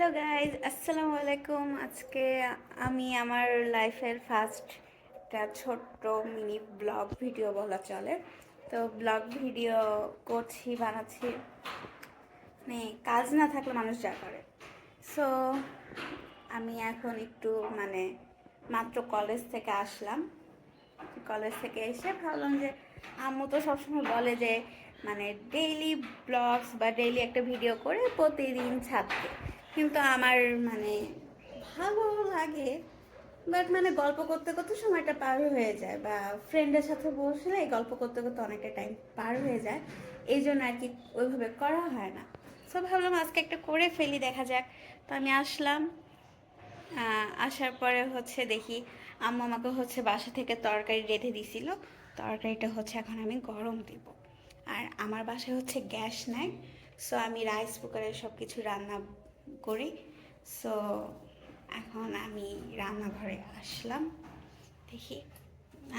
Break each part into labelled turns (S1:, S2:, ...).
S1: Hello guys, আসসালামু আলাইকুম। আজকে আমি আমার লাইফের ফার্স্ট একটা ছোট্ট মিনি ব্লগ ভিডিও বলা চলে। তো ব্লগ ভিডিও করছি, বানাচ্ছি, মানে কাজ না থাকলে মানুষ যা করে। সো আমি এখন একটু মাত্র কলেজ থেকে আসলাম। কলেজ থেকে এসে ভাবলাম যে আম্মু তো সবসময় বলে যে ডেইলি ব্লগস বা ডেইলি একটা ভিডিও করে প্রতিদিন ছাড়তে, কিন্তু আমার ভালো লাগে, বাট গল্প করতে করতে সময়টা পার হয়ে যায়, বা ফ্রেন্ডের সাথে বসলে গল্প করতে করতে অনেকটা টাইম পার হয়ে যায়, এই জন্য আর কি ওইভাবে করা হয় না। সো ভাবলাম আজকে একটা করে ফেলি, দেখা যাক। তো আমি আসলাম, আসার পরে দেখি আম্মু আমাকে বাসা থেকে তরকারি রেঁধে দিছিল। তরকারিটা এখন আমি গরম দিব। আর আমার বাসায় গ্যাস নাই, সো আমি রাইস কুকারে সব কিছু রান্না করি। সো এখন আমি রান্নাঘরে আসলাম, দেখি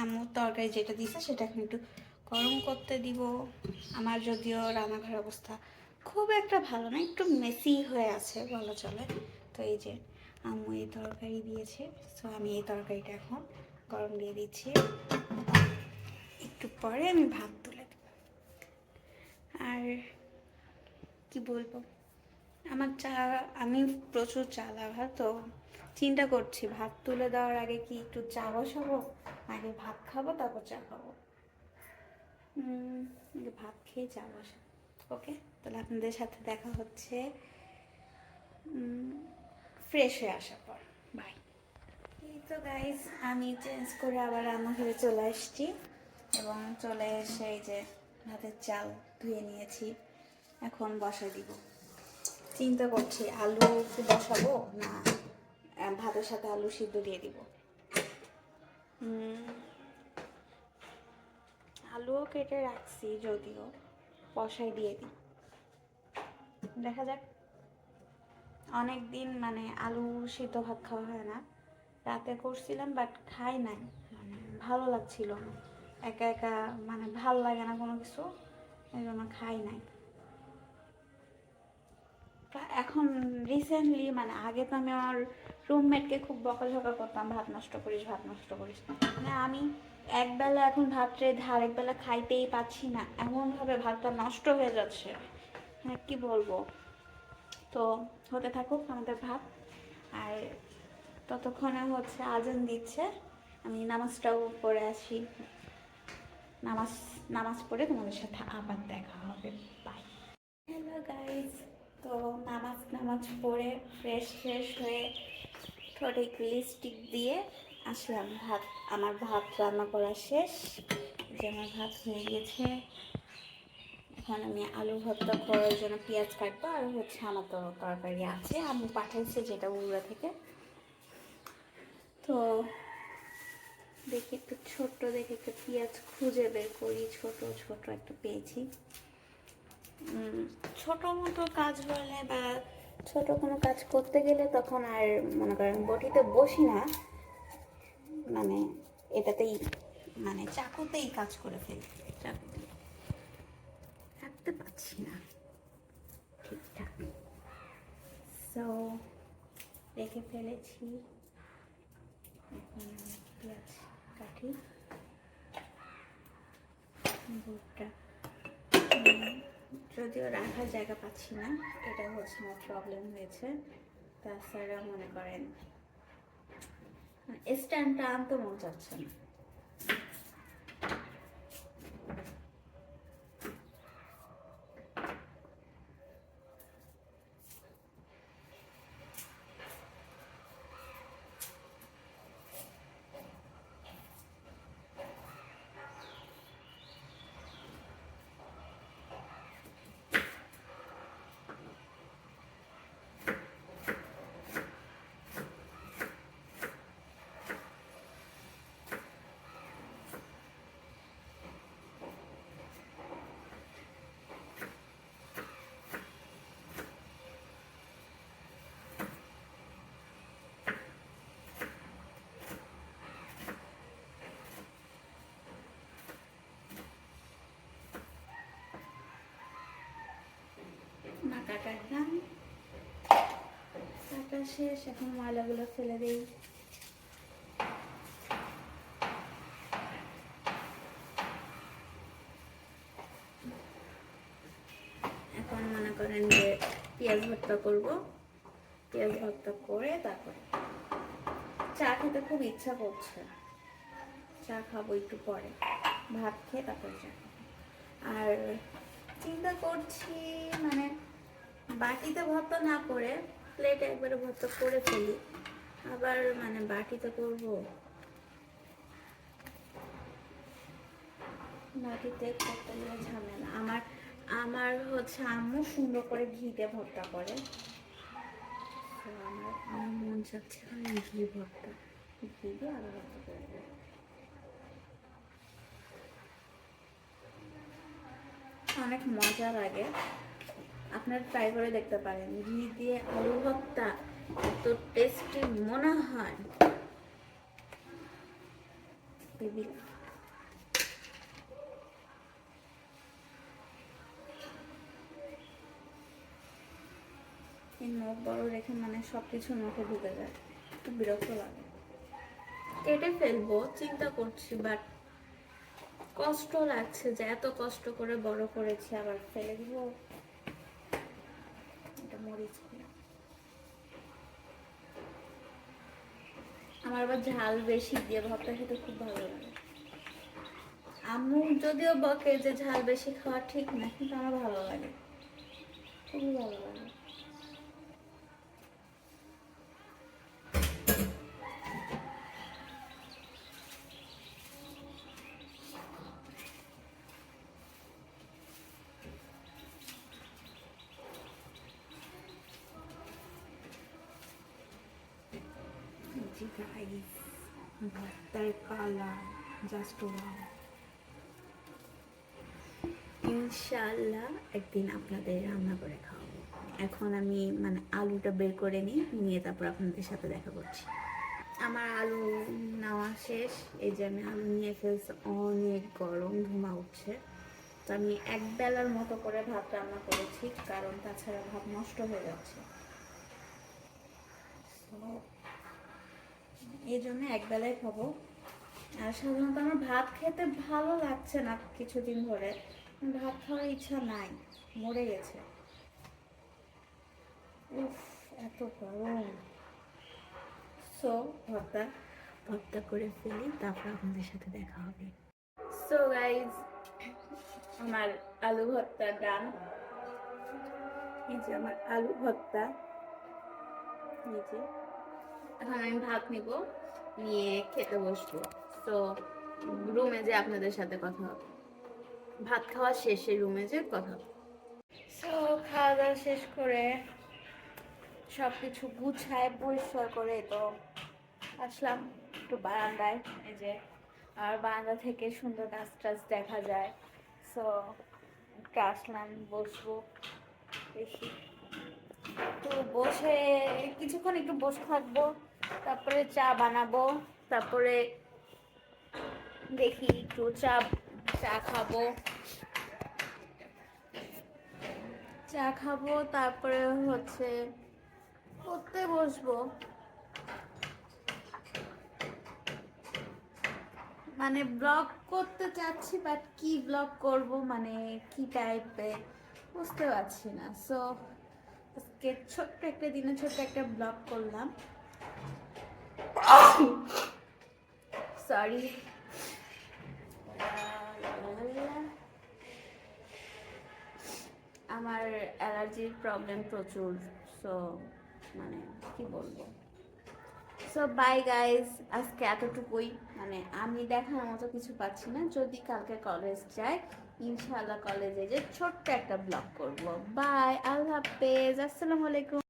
S1: আম্মু তরকারি যেটা দিছে সেটা এখন একটু গরম করতে দিব। আমার যদিও রান্নাঘরের অবস্থা খুব একটা ভালো না, একটু মেসি হয়ে আছে বলা চলে। তো এই যে আম্মু এই তরকারি দিয়েছে, সো আমি এই তরকারিটা এখন গরম দিয়ে দিচ্ছি। একটু পরে আমি ভাত তুলে দেব। আর কি বলবো, আমি প্রচুর চা লাভার, তো চিন্তা করছি ভাত তুলে দেওয়ার আগে কি একটু চা বসাবো, আগে ভাত খাবো তারপর চা খাবো। ভাত খেয়ে চা বসা। ওকে, তাহলে আপনাদের সাথে দেখা হচ্ছে ফ্রেশ হয়ে আসার পর। বাই। এই তো গাইস, আমি চেঞ্জ করে আবার রান্নাঘরে চলে আসছি, এবং চলে এসে এই যে ভাতের চাল ধুয়ে নিয়েছি, এখন বসাই দিব। চিন্তা করছি আলু বসাবো না ভাতের সাথে আলু সিদ্ধ দিয়ে দিব। আলুও কেটে রাখছি, যদিও বসাই দিয়ে দিই, দেখা যাক। অনেক দিন আলু সিদ্ধ ভাত খাওয়া হয় না। রাতে করছিলাম বাট খাই নাই, ভালো লাগছিল না, একা একা ভাল লাগে না কোনো কিছু, এই জন্য খাই নাই। এখন রিসেন্টলি আগে তো আমি আমার রুমমেটকে খুব বকাঝকা করতাম, ভাত নষ্ট করিস, ভাত নষ্ট করিস। আমি একবেলা এখন ভাত রেঁধে আরেকবেলা খাইতেই পাচ্ছি না, এমনভাবে ভাতটা নষ্ট হয়ে যাচ্ছে, কি বলবো। তো হতে থাকুক আমাদের ভাত। আর ততক্ষণে আজান দিচ্ছে, আমি নামাজটাও পড়ে আসি। নামাজ নামাজ পড়ে তোমাদের সাথে আবার দেখা হবে। বাই। হ্যালো গাইজ, তো নামাজ পড়ে ফ্রেশ হয়ে ঠোঁটে একটু লিপস্টিক দিয়ে আসলাম। আমার ভাত রান্না করা শেষ, যে আমার ভাত হয়ে গেছে। এখন আমি আলু ভর্তা করার জন্য পেঁয়াজ কাটবো, আর আমার তো তরকারি আছে, আম্মু পাঠাইছে যেটা উড়া থেকে। তো দেখি একটু ছোট্ট দেখে একটা পেঁয়াজ খুঁজে বের করি, ছোট একটা পেয়েছি। ছোট মতো কাজ হলে বা ছোট কোনো কাজ করতে গেলে তখন আর মনে করেন বটিতে বসি না, এটাতেই চাকুতেই কাজ করে ফেলি। চাকু দিয়ে থাকতে পারছি না ঠিকঠাক। সো রেখে ফেলেছি, এখন পেঁয়াজ কাটি। বুটটা যদিও রাখার জায়গা পাচ্ছি না, এটা আমার প্রবলেম হয়েছে। তাছাড়া মনে করেন স্ট্যান্ডটা আনতে মন চাচ্ছে না। না কাটার দাম কাটা শেষ, এখন ময়লাগুলো ফেলে দিই। এখন মনে করেন যে পেঁয়াজ ভর্তা করব, পেঁয়াজ ভর্তা করে তারপরে চা খেতে খুব ইচ্ছা করছে, চা খাবো একটু পরে, ভাত খেয়ে তারপরে চা খাবো। আর চিন্তা করছি মানে বাটিতে ভর্তা না করে প্লেটে একবারে ভর্তা করে ফেলি, আবার মানে বাটিতে করব, বাটিতে করতে গেলে ঝামেলা। আমার হচ্ছে আম্মু সুন্দর করে ঘিতে ভর্তা করে, আমার মন চাচ্ছে ঘি ভর্তা, ঘি দিয়ে আলু ভর্তা করবো। অনেক মজা লাগে, আপনারা ট্রাই করে দেখতে পারেন। ঘি দিয়ে আলু ভর্তা এত টেস্টি মনে হয়। এই নখ বড় রেখে মানে সবকিছু নখে ঢুকে যায়, খুব বিরক্ত লাগে। কেটে ফেলবো চিন্তা করছি, বাট কষ্ট লাগছে যে এত কষ্ট করে বড় করেছি আবার ফেলে দিব। এটা মরিচ, আমার আবার ঝাল বেশি দিয়ে ভর্তা খেতে খুব ভালো লাগে। আম্মু যদিও বকে যে ঝাল বেশি খাওয়া ঠিক না, কিন্তু আমার ভালো লাগে, খুবই ভালো লাগে। ভর্তার কালার জাস্ট ওয়াও। ইনশাআল্লাহ একদিন আপনাদের রান্না করে খাওয়াবো। এখন আমি মানে আলুটা বের করে নিয়ে তারপর আপনাদের সাথে দেখা করছি। আমার আলু নেওয়া শেষ, এই যে আমি আলু নিয়ে ফেলছি, অনেক গরম ধোঁয়া উঠছে। তো আমি এক বেলার মতো করে ভাত রান্না করেছি, কারণ তাছাড়া ভাত নষ্ট হয়ে যাচ্ছে, এই জন্য এক বেলায় খাবো। আর সাধারণত আমার ভাত খেতে ভালো লাগছে না কিছুদিন ধরে, ভাত খাওয়ার ইচ্ছা নাই, মরে গেছে। উফ এত গরম। সো ভর্তা করে ফেলি, তারপর আপনাদের সাথে দেখা হবে। সো গাইজ, আমার আলু ভর্তা ডান। এই যে আমার আলু ভর্তা, নিচে এখন আমি ভাত নিব, নিয়ে খেতে বসবো। তো রুমে যে আপনাদের সাথে কথা হবে, ভাত খাওয়া শেষে রুমে যে কথা হবে। সো খাওয়া দাওয়া শেষ করে সব কিছু গুছায় পরিষ্কার করে তো আসলাম একটু বারান্দায়, এই যে আর বারান্দা থেকে সুন্দর গাছ টাছ দেখা যায়। সো একটু আসলাম, বসবো, দেখি তো বসে কিছুক্ষণ একটু বসে থাকবো, তারপরে চা বানাবো, তারপরে দেখি একটু চা খাবো, তারপরে হচ্ছে পড়তে বসবো। মানে ব্লগ করতে চাচ্ছি, বাট কি ব্লগ করব, মানে কি টাইপের বুঝতে পারছি না। সো আজকে ছোট্ট একটা দিনে ছোট্ট একটা ব্লগ করলাম, সরি। আমার অ্যালার্জির প্রবলেম প্রচুর, সো মানে কি বলবো। সো বাই গাইজ, আজকে এতটুকুই, মানে আমি দেখার মতো কিছু পাচ্ছি না। যদি কালকে কলেজ যাই, ইনশাআল্লাহ কলেজে যে ছোট্ট একটা ব্লগ করব। বাই, আল্লাহ হাফেজ, আসসালামু আলাইকুম।